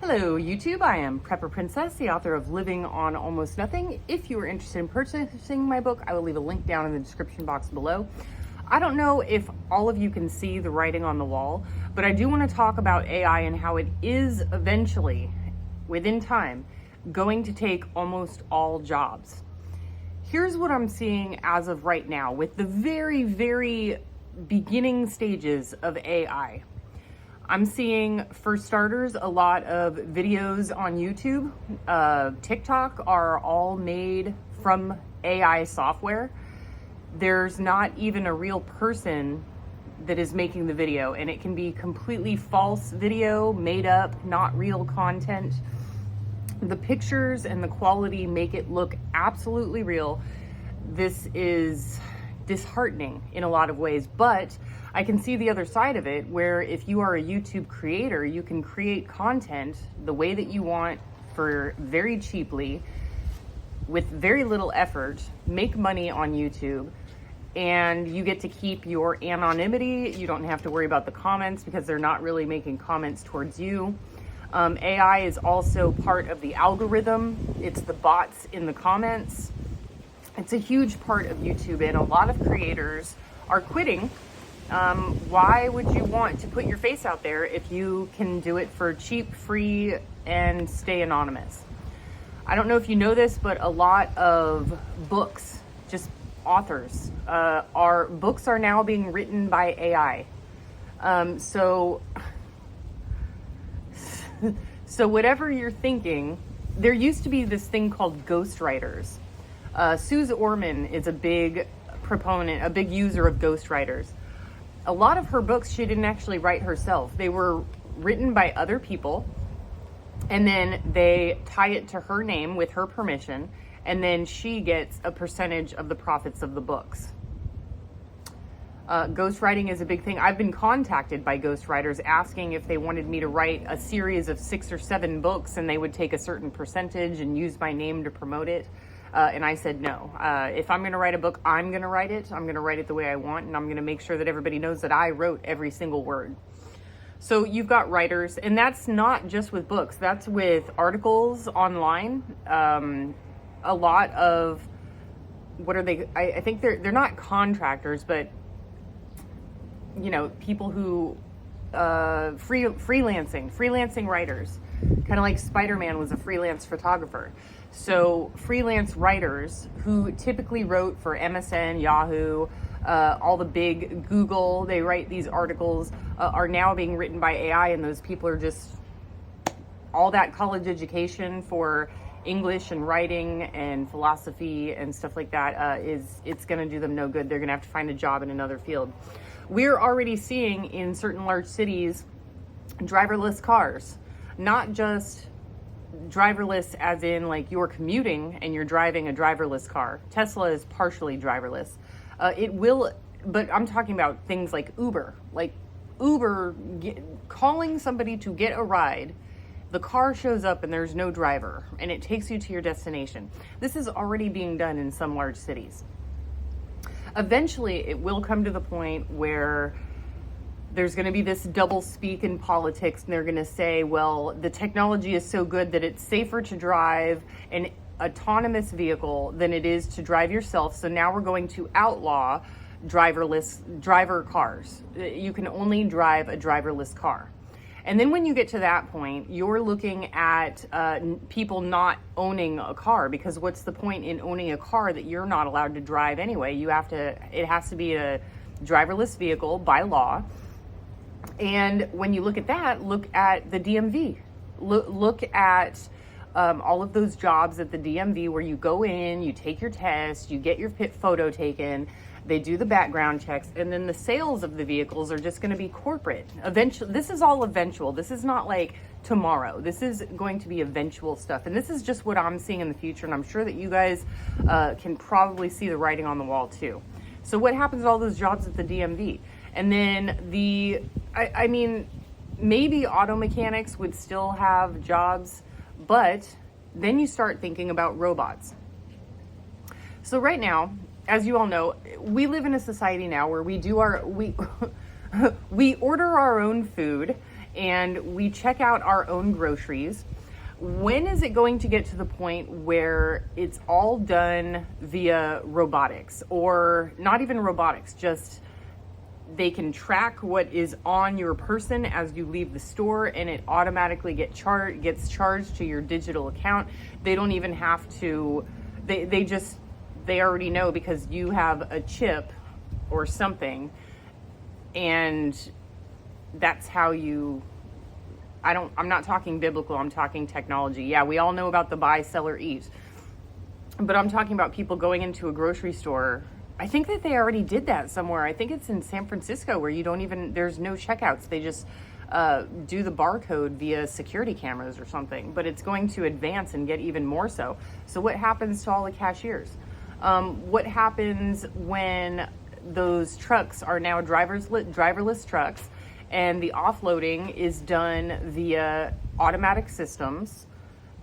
Hello YouTube, I am Prepper Princess, the author of Living on Almost Nothing. If you are interested in purchasing my book, I will leave a link down in the description box below. I don't know if all of you can see the writing on the wall, but I do want to talk about AI and how it is eventually, within time, going to take almost all jobs. Here's what I'm seeing as of right now with the very, very beginning stages of AI. I'm seeing, for starters, a lot of videos on YouTube. TikTok are all made from AI software. There's not even a real person that is making the video, and it can be completely false video, made up, not real content. The pictures and the quality make it look absolutely real. This is disheartening in a lot of ways, but I can see the other side of it, where if you are a YouTube creator, you can create content the way that you want for very cheaply, with very little effort, make money on YouTube, and you get to keep your anonymity. You don't have to worry about the comments because they're not really making comments towards you. AI is also part of the algorithm. It's the bots in the comments. It's a huge part of YouTube, and a lot of creators are quitting. Why would you want to put your face out there if you can do it for cheap, free, and stay anonymous? I don't know if you know this, but a lot of books, just authors, books are now being written by AI. So whatever you're thinking, there used to be this thing called ghostwriters. Suze Orman is a big proponent, a big user of ghostwriters. A lot of her books she didn't actually write herself. They were written by other people, and then they tie it to her name with her permission, and then she gets a percentage of the profits of the books. Ghostwriting is a big thing. I've been contacted by ghostwriters asking if they wanted me to write a series of 6 or 7 books, and they would take a certain percentage and use my name to promote it. And I said no. If I'm going to write a book, I'm going to write it. I'm going to write it the way I want, and I'm going to make sure that everybody knows that I wrote every single word. So you've got writers, and that's not just with books. That's with articles online. A lot of, what are they? I think they're not contractors, but you know, people who freelancing writers, kind of like Spider-Man was a freelance photographer. So freelance writers who typically wrote for MSN, Yahoo, all the big Google, they write these articles, are now being written by AI, and those people are just, all that college education for English and writing and philosophy and stuff like that, it's going to do them no good. They're going to have to find a job in another field. We're already seeing in certain large cities driverless cars, not just driverless as in like you're commuting and you're driving a driverless car. Tesla is partially driverless. It will, but I'm talking about things like Uber. Like Uber, calling somebody to get a ride, the car shows up and there's no driver, and it takes you to your destination. This is already being done in some large cities. Eventually, it will come to the point where there's going to be this double speak in politics, and they're going to say, well, the technology is so good that it's safer to drive an autonomous vehicle than it is to drive yourself. So now we're going to outlaw driver cars. You can only drive a driverless car. And then when you get to that point, you're looking at people not owning a car, because what's the point in owning a car that you're not allowed to drive anyway? It has to be a driverless vehicle by law. And when you look at that, look at the DMV. Look at all of those jobs at the DMV where you go in, you take your test, you get your photo taken, they do the background checks, and then the sales of the vehicles are just going to be corporate. Eventually, this is all eventual. This is not like tomorrow. This is going to be eventual stuff. And this is just what I'm seeing in the future, and I'm sure that you guys can probably see the writing on the wall too. So what happens to all those jobs at the DMV? And then I mean, maybe auto mechanics would still have jobs, but then you start thinking about robots. So right now, as you all know, we live in a society now where we order our own food, and we check out our own groceries. When is it going to get to the point where it's all done via robotics, or not even robotics, just they can track what is on your person as you leave the store, and it automatically gets charged to your digital account? They don't even have to, they already know because you have a chip or something, and that's how you, I'm not talking biblical, I'm talking technology. Yeah, we all know about the buy, sell, or eat. But I'm talking about people going into a grocery store. I think that they already did that somewhere. I think it's in San Francisco where there's no checkouts. They just do the barcode via security cameras or something. But it's going to advance and get even more so. So what happens to all the cashiers? What happens when those trucks are now driverless trucks, and the offloading is done via automatic systems,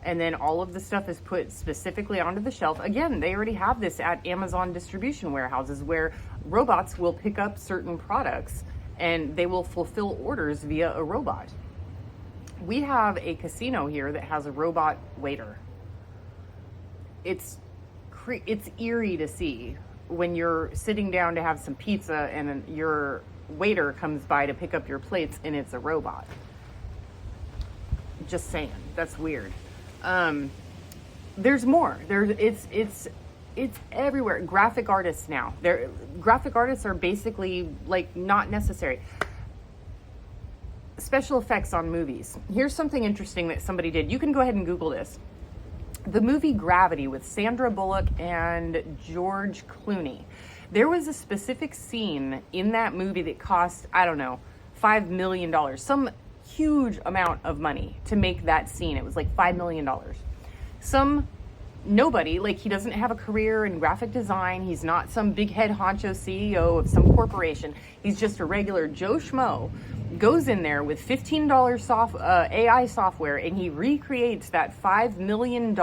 and then all of the stuff is put specifically onto the shelf? Again, they already have this at Amazon distribution warehouses where robots will pick up certain products and they will fulfill orders via a robot. We have a casino here that has a robot waiter. It's eerie to see when you're sitting down to have some pizza and your waiter comes by to pick up your plates and it's a robot. Just saying, that's weird. There's more. It's everywhere. Graphic artists now. Graphic artists are basically like not necessary. Special effects on movies. Here's something interesting that somebody did. You can go ahead and Google this. The movie Gravity with Sandra Bullock and George Clooney. There was a specific scene in that movie that cost, I don't know, $5 million, some huge amount of money to make that scene. It was like $5 million. Nobody, like, he doesn't have a career in graphic design. He's not some big head honcho CEO of some corporation. He's just a regular Joe Schmo. Goes in there with $15 AI software, and he recreates that $5 million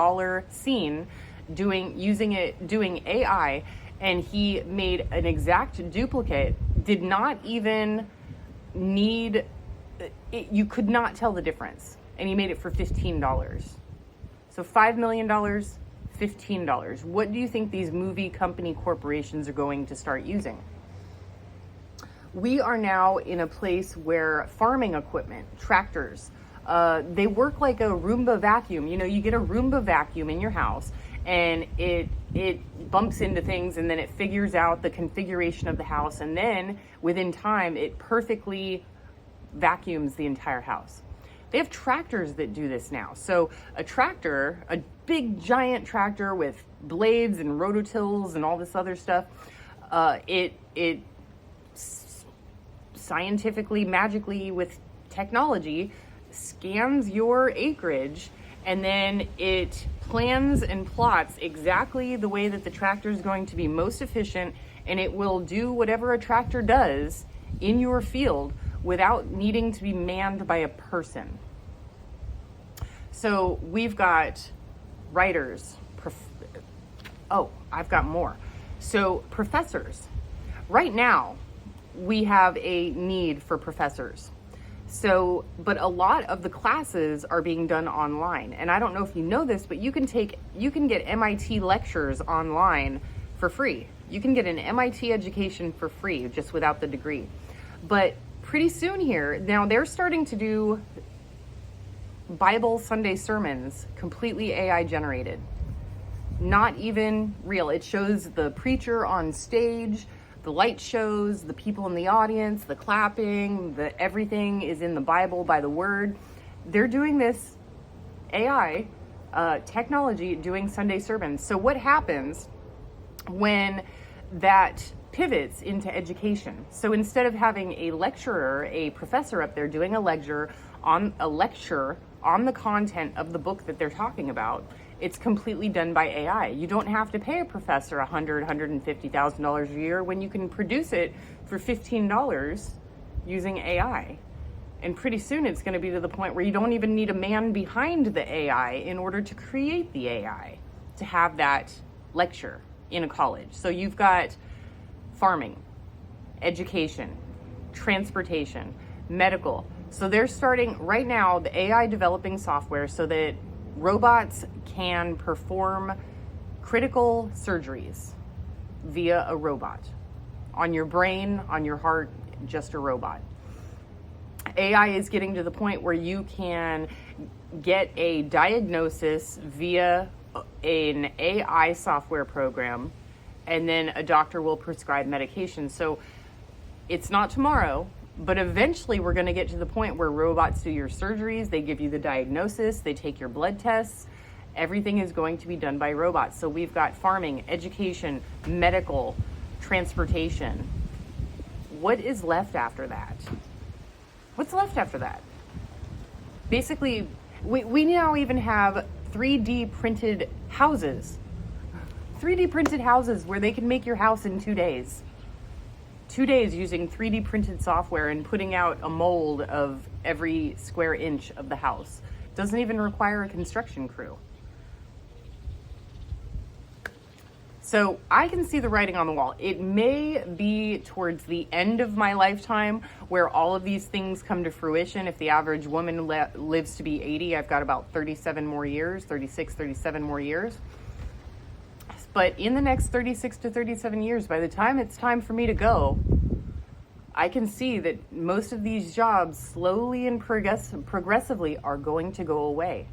scene doing AI, and he made an exact duplicate. Did not even need it, you could not tell the difference, and he made it for $15. So $5 million, $15. What do you think these movie company corporations are going to start using? We are now in a place where farming equipment, tractors, they work like a Roomba vacuum. You know, you get a Roomba vacuum in your house, and it bumps into things, and then it figures out the configuration of the house, and then within time it perfectly vacuums the entire house. They have tractors that do this now. So a tractor, a big giant tractor with blades and rototills and all this other stuff, it scientifically, magically, with technology, scans your acreage, and then it plans and plots exactly the way that the tractor is going to be most efficient, and it will do whatever a tractor does in your field without needing to be manned by a person. So we've got writers. I've got more. So professors. Right now, we have a need for professors. So, but a lot of the classes are being done online. And I don't know if you know this, but you can get MIT lectures online for free. You can get an MIT education for free, just without the degree. But pretty soon here, now they're starting to do Bible Sunday sermons completely AI generated. Not even real. It shows the preacher on stage, the light shows, the people in the audience, the clapping, everything is in the Bible by the word. They're doing this AI technology doing Sunday sermons. So what happens when that pivots into education? So instead of having a lecturer, a professor up there doing a lecture on the content of the book that they're talking about, it's completely done by AI. You don't have to pay a professor $100,000, $150,000 a year when you can produce it for $15 using AI. And pretty soon it's going to be to the point where you don't even need a man behind the AI in order to create the AI to have that lecture in a college. So you've got farming, education, transportation, medical. So they're starting right now, the AI developing software so that robots can perform critical surgeries via a robot. On your brain, on your heart, just a robot. AI is getting to the point where you can get a diagnosis via an AI software program, and then a doctor will prescribe medication. So it's not tomorrow, but eventually we're going to get to the point where robots do your surgeries, they give you the diagnosis, they take your blood tests. Everything is going to be done by robots. So we've got farming, education, medical, transportation. What is left after that? What's left after that? Basically, we now even have 3D printed houses. 3D printed houses where they can make your house in 2 days. 2 days using 3D printed software and putting out a mold of every square inch of the house. Doesn't even require a construction crew. So I can see the writing on the wall. It may be towards the end of my lifetime where all of these things come to fruition. If the average woman lives to be 80, I've got about 37 more years, 36, 37 more years. But in the next 36 to 37 years, by the time it's time for me to go, I can see that most of these jobs slowly and progressively are going to go away.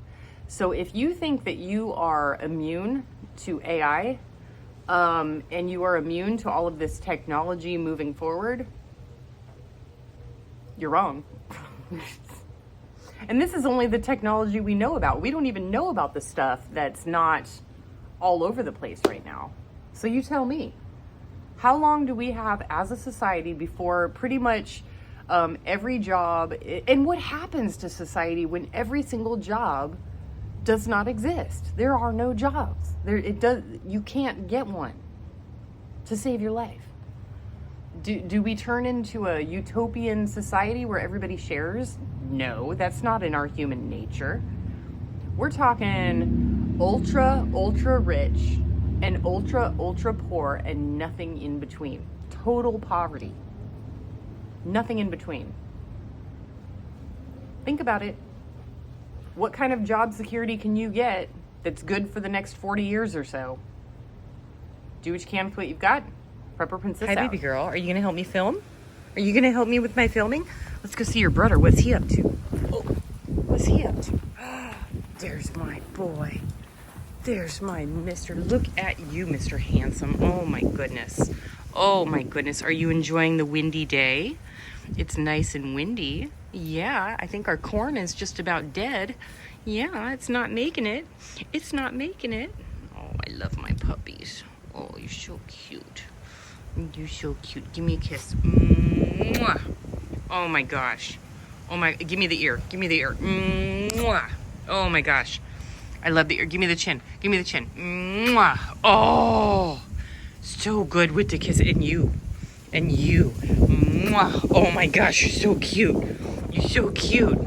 So if you think that you are immune to AI, and you are immune to all of this technology moving forward, you're wrong. And this is only the technology we know about. We don't even know about the stuff that's not all over the place right now. So you tell me, how long do we have as a society before pretty much every job, and what happens to society when every single job does not exist? There are no jobs. You can't get one to save your life. Do we turn into a utopian society where everybody shares? No, that's not in our human nature. We're talking ultra rich and ultra poor and nothing in between. Total poverty. Nothing in between. Think about it. What kind of job security can you get that's good for the next 40 years or so? Do what you can with what you've got. Prepper Princess Hi, out. baby girl. Are you going to help me film? Are you going to help me with my filming? Let's go see your brother. What's he up to? Oh, what's he up to? There's my boy. There's my mister. Look at you, Mr. Handsome. Oh, my goodness. Oh, my goodness. Are you enjoying the windy day? It's nice and windy. Yeah, I think our corn is just about dead. Yeah, it's not making it. It's not making it. Oh, I love my puppies. Oh, you're so cute. You're so cute. Give me a kiss. Mwah. Oh my gosh. Oh my, give me the ear. Give me the ear. Mwah. Oh my gosh. I love the ear. Give me the chin. Give me the chin. Mwah. Oh, so good with the kiss. And you. And you. Mwah. Oh my gosh, you're so cute. You're so cute.